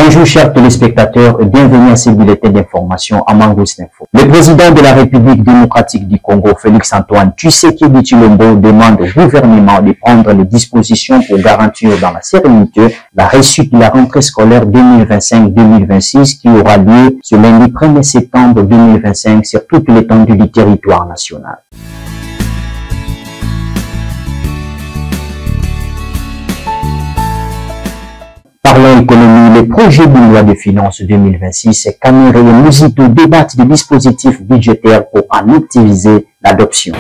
Bonjour chers téléspectateurs et bienvenue à ce bulletin d'information à Mangous Info. Le président de la République démocratique du Congo, Félix-Antoine Tshisekedi Tshilombo, demande au gouvernement de prendre les dispositions pour garantir dans la sérénité la réussite de la rentrée scolaire 2025-2026 qui aura lieu ce lundi 1er septembre 2025 sur toute l'étendue du territoire national. Parlons économie, le projet de loi de finances 2026, Kamere et Mouzito débattent des dispositifs budgétaires pour en optimiser l'adoption.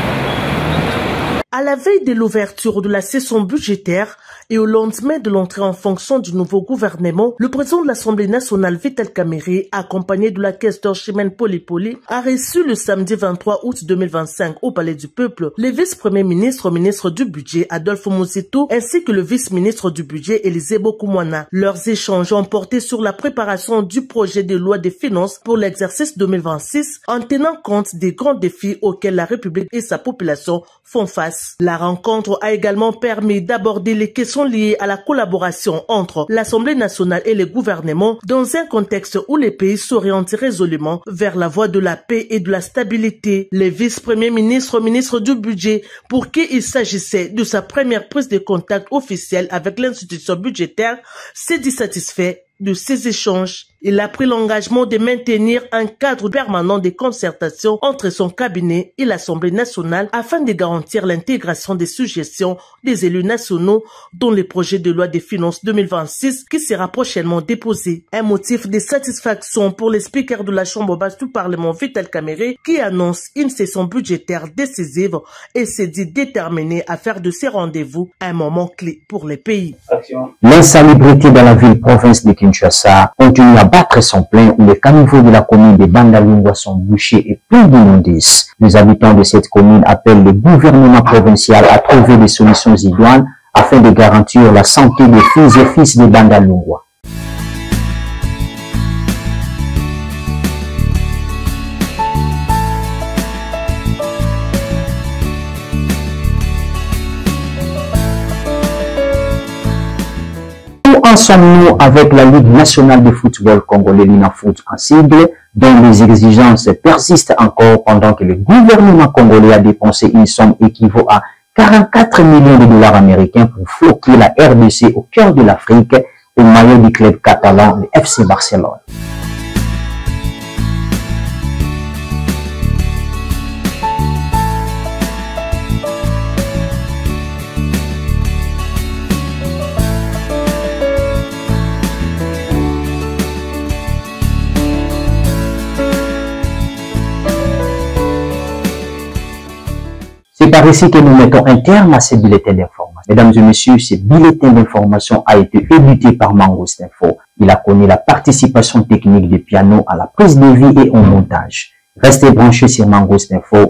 À la veille de l'ouverture de la session budgétaire et au lendemain de l'entrée en fonction du nouveau gouvernement, le président de l'Assemblée nationale, Vital Kamerhe, accompagné de la questeur Chimène Poli, a reçu le samedi 23 août 2025 au Palais du Peuple les vice-premiers ministres, ministre du budget Adolphe Mouzito ainsi que le vice-ministre du budget Élisée Bokoumwana. Leurs échanges ont porté sur la préparation du projet de loi des finances pour l'exercice 2026 en tenant compte des grands défis auxquels la République et sa population font face. La rencontre a également permis d'aborder les questions liées à la collaboration entre l'Assemblée nationale et le gouvernement dans un contexte où les pays s'orientent résolument vers la voie de la paix et de la stabilité. Les vice-premiers ministres, ministre du budget, pour qui il s'agissait de sa première prise de contact officielle avec l'institution budgétaire, s'est dit satisfait de ces échanges. Il a pris l'engagement de maintenir un cadre permanent de concertation entre son cabinet et l'Assemblée nationale afin de garantir l'intégration des suggestions des élus nationaux dans le projet de loi des finances 2026 qui sera prochainement déposé. Un motif de satisfaction pour le speaker de la Chambre basse du Parlement, Vital Kamerhe, qui annonce une session budgétaire décisive et s'est dit déterminé à faire de ces rendez-vous un moment clé pour les pays. L'insalubrité dans la ville-province de Kinshasa continue à battre son plein où les caniveaux de la commune de Bandalungwa sont bouchés et pleins d'immondices. Les habitants de cette commune appellent le gouvernement provincial à trouver des solutions idoines afin de garantir la santé des filles et fils de Bandalungwa. En sommes-nous avec la Ligue nationale de football congolais, l'INAFOOT en sigle, dont les exigences persistent encore pendant que le gouvernement congolais a dépensé une somme équivaut à 44 millions de dollars américains pour floquer la RDC au cœur de l'Afrique au maillot du club catalan, le FC Barcelone. C'est par ici que nous mettons un terme à ce bulletin d'information. Mesdames et messieurs, ce bulletin d'information a été édité par Mangous Info. Il a connu la participation technique de Piano à la prise de vie et au montage. Restez branchés sur Mangous Info.